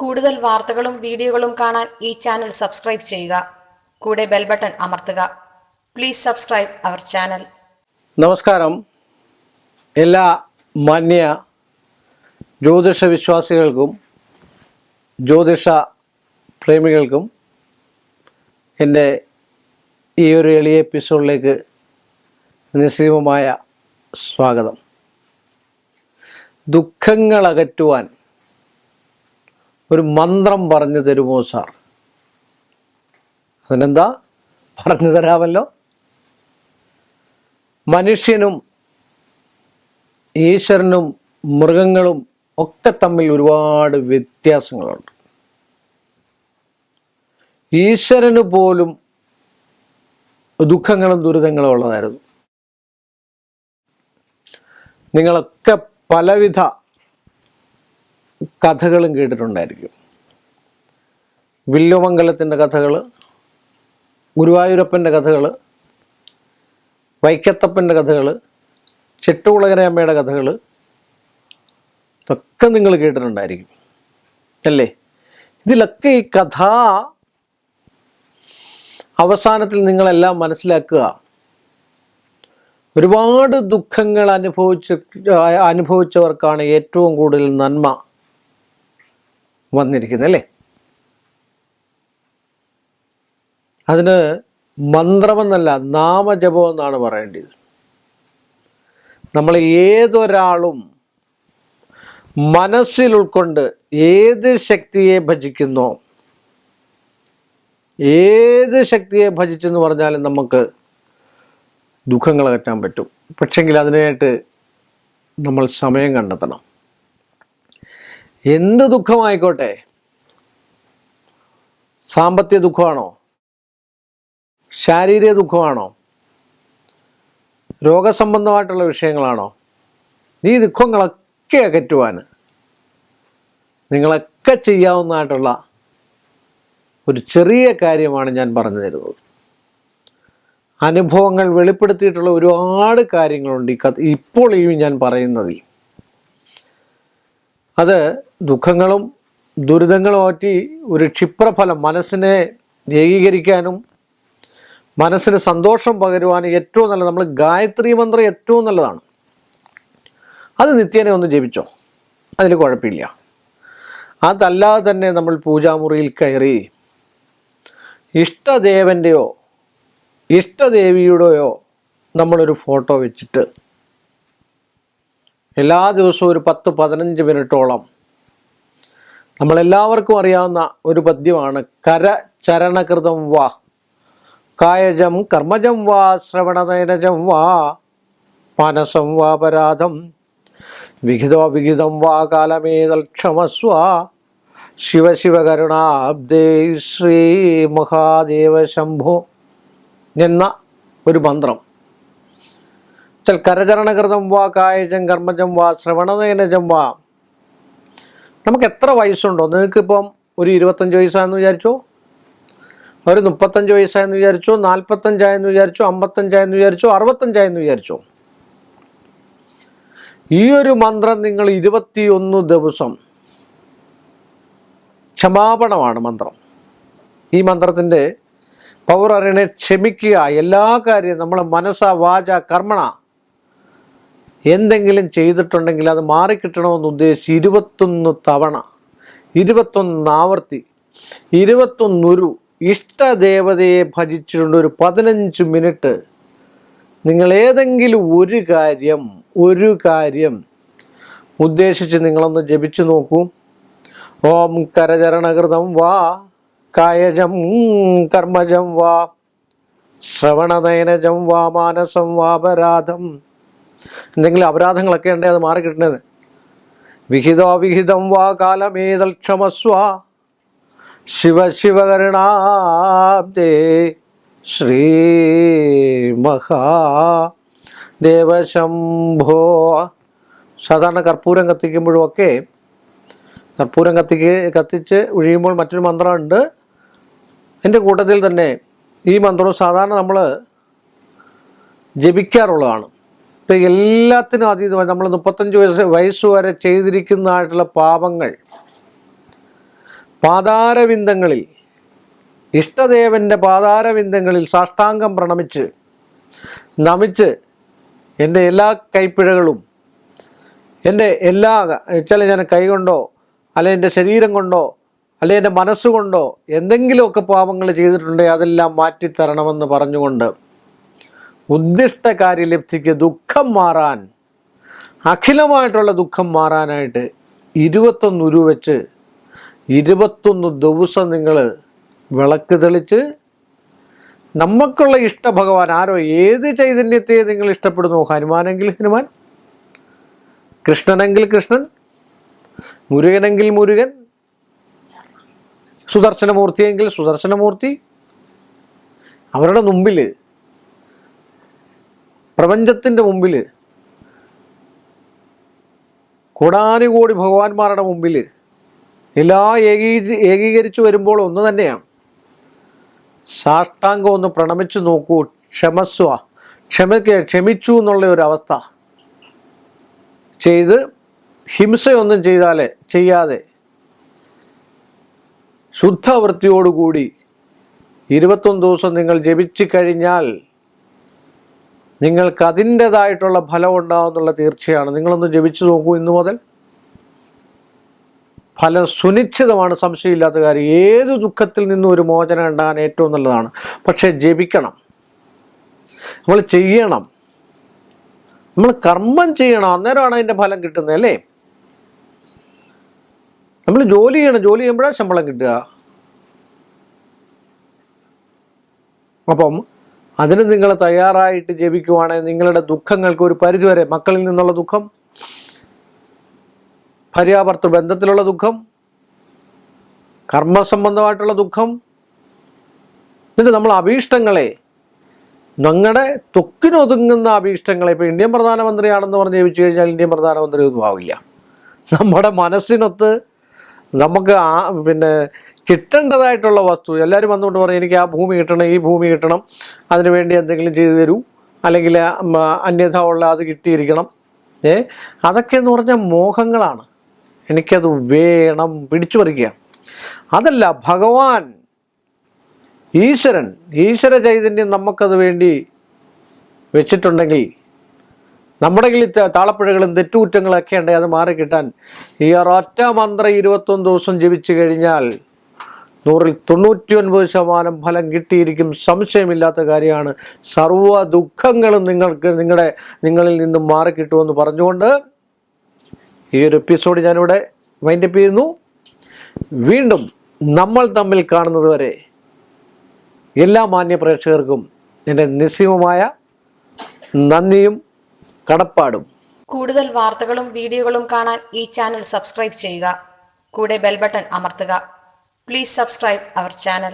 കൂടുതൽ വാർത്തകളും വീഡിയോകളും കാണാൻ ഈ ചാനൽ സബ്സ്ക്രൈബ് ചെയ്യുക. കൂടെ ബെൽ ബട്ടൺ അമർത്തുക. Please subscribe our channel. നമസ്കാരം. എല്ലാ മാന്യ ജ്യോതിഷ വിശ്വാസികൾക്കും ജ്യോതിഷ പ്രേമികൾക്കും എൻ്റെ ഈ ഒരു എളിയ എപ്പിസോഡിലേക്ക് നിസ്സീമമായ സ്വാഗതം. ദുഃഖങ്ങൾ അകറ്റുവാൻ ഒരു മന്ത്രം പറഞ്ഞു തരുമോ സാർ? അതിനെന്താ, പറഞ്ഞു തരാമല്ലോ. മനുഷ്യനും ഈശ്വരനും മൃഗങ്ങളും ഒക്കെ തമ്മിൽ ഒരുപാട് വ്യത്യാസങ്ങളുണ്ട്. ഈശ്വരന് പോലും ദുഃഖങ്ങളും ദുരിതങ്ങളും ഉള്ളതായിരുന്നു. നിങ്ങളൊക്കെ പലവിധ കഥകളും കേട്ടിട്ടുണ്ടായിരിക്കും. വില്ലുമംഗലത്തിൻ്റെ കഥകൾ, ഗുരുവായൂരപ്പൻ്റെ കഥകൾ, വൈക്കത്തപ്പൻ്റെ കഥകൾ, ചെട്ടുകുളങ്ങരയമ്മയുടെ കഥകൾ, ഇതൊക്കെ നിങ്ങൾ കേട്ടിട്ടുണ്ടായിരിക്കും അല്ലേ? ഇതിലൊക്കെ ഈ കഥ അവസാനത്തിൽ നിങ്ങളെല്ലാം മനസ്സിലാക്കുക, ഒരുപാട് ദുഃഖങ്ങൾ അനുഭവിച്ചവർക്കാണ് ഏറ്റവും കൂടുതൽ നന്മ വന്നിരിക്കുന്നത് അല്ലേ? അതിന് മന്ത്രമെന്നല്ല, നാമജപം എന്നാണ് പറയേണ്ടത്. നമ്മൾ ഏതൊരാളും മനസ്സിൽ ഉൾക്കൊണ്ട് ഏത് ശക്തിയെ ഭജിക്കുന്നോ, ഏത് ശക്തിയെ ഭജിച്ചെന്ന് പറഞ്ഞാലും നമുക്ക് ദുഃഖങ്ങൾ അകറ്റാൻ പറ്റും. പക്ഷെങ്കിൽ അതിനായിട്ട് നമ്മൾ സമയം കണ്ടെത്തണം. എന്ത് ദുഃഖമായിക്കോട്ടെ, സാമ്പത്തിക ദുഃഖമാണോ, ശാരീരിക ദുഃഖമാണോ, രോഗസംബന്ധമായിട്ടുള്ള വിഷയങ്ങളാണോ, ഈ ദുഃഖങ്ങളൊക്കെ അകറ്റുവാൻ നിങ്ങളൊക്കെ ചെയ്യാവുന്നതായിട്ടുള്ള ഒരു ചെറിയ കാര്യമാണ് ഞാൻ പറഞ്ഞു തരുന്നത്. അനുഭവങ്ങൾ വെളിപ്പെടുത്തിയിട്ടുള്ള ഒരുപാട് കാര്യങ്ങളുണ്ട് ഇപ്പോൾ ഈ ഞാൻ പറയുന്നത്. അത് ദുഃഖങ്ങളും ദുരിതങ്ങളും മാറ്റി ഒരു ക്ഷിപ്രഫലം മനസ്സിനെ ഏകീകരിക്കാനും മനസ്സിന് സന്തോഷം പകരുവാനും ഏറ്റവും നല്ലത് നമ്മൾ ഗായത്രി മന്ത്രം ഏറ്റവും നല്ലതാണ്. അത് നിത്യേന ഒന്ന് ജപിച്ചോ, അതിൽ കുഴപ്പമില്ല. അതല്ലാതെ തന്നെ നമ്മൾ പൂജാമുറിയിൽ കയറി ഇഷ്ടദേവൻ്റെയോ ഇഷ്ടദേവിയുടെയോ നമ്മളൊരു ഫോട്ടോ വെച്ചിട്ട് എല്ലാ ദിവസവും ഒരു 10-15 മിനിറ്റോളം, നമ്മളെല്ലാവർക്കും അറിയാവുന്ന ഒരു പദ്യമാണ്, കര ചരണകൃതം വാ കായജം കർമ്മജം വാ ശ്രവണനയനജം വാ മാനസം വാ പരാധം വിഹിതം വാ കാലമേതൽക്ഷമസ്വ ശിവ ശിവ കരുണാബ്ദേ ശ്രീ മഹാദേവ ശംഭോ എന്ന ഒരു മന്ത്രം. കരചരണകൃതം വാ കായജം കർമ്മജം വാ ശ്രവണനയനജം വാ. നമുക്ക് എത്ര വയസ്സുണ്ടോ, നിങ്ങൾക്കിപ്പം ഒരു 25 വയസ്സായെന്ന് വിചാരിച്ചോ, ഒരു 35 വയസ്സായെന്ന് വിചാരിച്ചോ, 45 വിചാരിച്ചോ, 55 വിചാരിച്ചോ, 65 വിചാരിച്ചോ, ഈ ഒരു മന്ത്രം നിങ്ങൾ 21 ദിവസം, ക്ഷമാപണമാണ് മന്ത്രം. ഈ മന്ത്രത്തിൻ്റെ പവർ അറിയണേ, ക്ഷമിക്കുക. എല്ലാ കാര്യവും നമ്മൾ മനസ്സ വാച കർമ്മണ എന്തെങ്കിലും ചെയ്തിട്ടുണ്ടെങ്കിൽ അത് മാറിക്കിട്ടണമെന്ന് ഉദ്ദേശിച്ച് 21 തവണ, 21 ആവർത്തി, 21 ഇഷ്ടദേവതയെ ഭജിച്ചിട്ടുണ്ട്. ഒരു 15 മിനിറ്റ് നിങ്ങൾ ഏതെങ്കിലും ഒരു കാര്യം ഉദ്ദേശിച്ച് നിങ്ങളൊന്ന് ജപിച്ചു നോക്കൂ. ഓം കരചരണകൃതം വാ കായജം കർമ്മജം വാ ശ്രവണനയനജം വാ മാനസം വാ അപരാധം. എന്തെങ്കിലും അപരാധങ്ങളൊക്കെ ഉണ്ടെങ്കിൽ അത് മാറിക്കിട്ടണത്. വിഹിതം വാ കാലമേതൽക്ഷമസ്വ ശിവ ശിവ കരുണാബ്ദേ ശ്രീ മഹാദേവശംഭോ. സാധാരണ കർപ്പൂരം കത്തിക്കുമ്പോഴും ഒക്കെ കർപ്പൂരം കത്തിച്ച് ഒഴിയുമ്പോൾ മറ്റൊരു മന്ത്രമുണ്ട്. എൻ്റെ കൂട്ടത്തിൽ തന്നെ ഈ മന്ത്രവും സാധാരണ നമ്മൾ ജപിക്കാറുള്ളതാണ്. ഇപ്പം എല്ലാത്തിനും അതീതമായി നമ്മൾ 35 വയസ്സ് വരെ ചെയ്തിരിക്കുന്നതായിട്ടുള്ള പാപങ്ങൾ പാതാരവിന്ദങ്ങളിൽ, ഇഷ്ടദേവൻ്റെ പാതാരവിന്ദങ്ങളിൽ സാഷ്ടാംഗം പ്രണമിച്ച് നമിച്ച് എൻ്റെ എല്ലാ കൈപ്പിഴകളും, എൻ്റെ എല്ലാ ചില ഞാൻ കൈകൊണ്ടോ അല്ലെ എൻ്റെ ശരീരം കൊണ്ടോ അല്ലെ എൻ്റെ മനസ്സുകൊണ്ടോ എന്തെങ്കിലുമൊക്കെ പാപങ്ങൾ ചെയ്തിട്ടുണ്ടെങ്കിൽ അതെല്ലാം മാറ്റിത്തരണമെന്ന് പറഞ്ഞുകൊണ്ട് ഉദ്ദിഷ്ട കാര്യലബ്ധിക്ക് ദുഃഖം മാറാൻ, അഖിലമായിട്ടുള്ള ദുഃഖം മാറാനായിട്ട് 21 ഉരു വെച്ച് 21 ദിവസം നിങ്ങൾ വിളക്ക് തെളിച്ച് നമുക്കുള്ള ഇഷ്ടഭഗവാൻ ആരോ, ഏത് ചൈതന്യത്തെ നിങ്ങൾ ഇഷ്ടപ്പെടുന്നു, ഹനുമാനെങ്കിൽ ഹനുമാൻ, കൃഷ്ണനെങ്കിൽ കൃഷ്ണൻ, മുരുകനെങ്കിൽ മുരുകൻ, സുദർശനമൂർത്തിയെങ്കിൽ സുദർശനമൂർത്തി, അവരുടെ മുമ്പിൽ, പ്രപഞ്ചത്തിൻ്റെ മുമ്പിൽ, കോടാനുകോടി ഭഗവാന്മാരുടെ മുമ്പിൽ എല്ലാം ഏകീകരിച്ചു വരുമ്പോൾ ഒന്ന് തന്നെയാണ്. സാഷ്ടാംഗം ഒന്ന് പ്രണമിച്ചു നോക്കൂ. ക്ഷമിച്ചു എന്നുള്ള ഒരു അവസ്ഥ ചെയ്ത് ഹിംസയൊന്നും ചെയ്യാതെ ശുദ്ധവൃത്തിയോടുകൂടി 21 ദിവസം നിങ്ങൾ ജപിച്ചു കഴിഞ്ഞാൽ നിങ്ങൾക്ക് അതിൻ്റെതായിട്ടുള്ള ഫലം ഉണ്ടാകുന്നുള്ള തീർച്ചയാണ്. നിങ്ങളൊന്ന് ജപിച്ചു നോക്കൂ ഇന്നു മുതൽ. ഫലം സുനിശ്ചിതമാണ്, സംശയമില്ലാത്ത കാര്യം. ഏത് ദുഃഖത്തിൽ നിന്നും ഒരു മോചനം ഉണ്ടാകാൻ ഏറ്റവും നല്ലതാണ്. പക്ഷേ ജപിക്കണം, നമ്മൾ ചെയ്യണം, നമ്മൾ കർമ്മം ചെയ്യണം, അന്നേരമാണ് അതിൻ്റെ ഫലം കിട്ടുന്നത് അല്ലേ. നമ്മൾ ജോലി ചെയ്യണം, ജോലി ചെയ്യുമ്പോഴാണ് ശമ്പളം കിട്ടുക. അപ്പം അതിന് നിങ്ങൾ തയ്യാറായിട്ട് ജപിക്കുവാണെങ്കിൽ നിങ്ങളുടെ ദുഃഖങ്ങൾക്ക് ഒരു പരിധിവരെ, മക്കളിൽ നിന്നുള്ള ദുഃഖം, ഭാര്യാഭർത്തൃ ബന്ധത്തിലുള്ള ദുഃഖം, കർമ്മസംബന്ധമായിട്ടുള്ള ദുഃഖം, എന്നിട്ട് നമ്മൾ അഭീഷ്ടങ്ങളെ, ഞങ്ങളുടെ തൊക്കിനൊതുങ്ങുന്ന അഭീഷ്ടങ്ങളെ, ഇപ്പോൾ ഇന്ത്യൻ പ്രധാനമന്ത്രിയാണെന്ന് പറഞ്ഞ് ജപിച്ചു കഴിഞ്ഞാൽ ഇന്ത്യൻ പ്രധാനമന്ത്രി ഒന്നും ആവില്ല. നമ്മുടെ മനസ്സിനൊത്ത് നമുക്ക് കിട്ടേണ്ടതായിട്ടുള്ള വസ്തു, എല്ലാവരും വന്നുകൊണ്ട് പറയും എനിക്ക് ആ ഭൂമി കിട്ടണം, ഈ ഭൂമി കിട്ടണം, അതിനുവേണ്ടി എന്തെങ്കിലും ചെയ്തു തരൂ, അല്ലെങ്കിൽ അന്യഥ ഉള്ള അത് കിട്ടിയിരിക്കണം. അതൊക്കെ എന്ന് പറഞ്ഞാൽ മോഹങ്ങളാണ്. എനിക്കത് വേണം, പിടിച്ചു പറിക്കുക. അതല്ല, ഭഗവാൻ ഈശ്വര ചൈതന്യം നമുക്കത് വേണ്ടി വെച്ചിട്ടുണ്ടെങ്കിൽ, നമ്മുടെ കയ്യിൽ താളപ്പിഴകളും തെറ്റുകുറ്റങ്ങളൊക്കെ ഉണ്ടെങ്കിൽ അത് മാറിക്കിട്ടാൻ ഈ ഒരൊറ്റ മന്ത്രം 21 ദിവസം ജപിച്ചു കഴിഞ്ഞാൽ 99% ഫലം കിട്ടിയിരിക്കും. സംശയമില്ലാത്ത കാര്യമാണ്. സർവ്വ ദുഃഖങ്ങളും നിങ്ങളിൽ നിന്നും മാറിക്കിട്ടുമെന്ന് പറഞ്ഞുകൊണ്ട് ഈ ഒരു എപ്പിസോഡ് ഞാനിവിടെ വൈൻഡപ്പ് ചെയ്യുന്നു. വീണ്ടും നമ്മൾ തമ്മിൽ കാണുന്നത് വരെ എല്ലാ മാന്യ പ്രേക്ഷകർക്കും എൻ്റെ നിസ്സീമമായ നന്ദിയും കടപ്പാടും. കൂടുതൽ വാർത്തകളും വീഡിയോകളും കാണാൻ ഈ ചാനൽ സബ്സ്ക്രൈബ് ചെയ്യുക. കൂടെ ബെൽ ബട്ടൺ അമർത്തുക. Please subscribe our channel.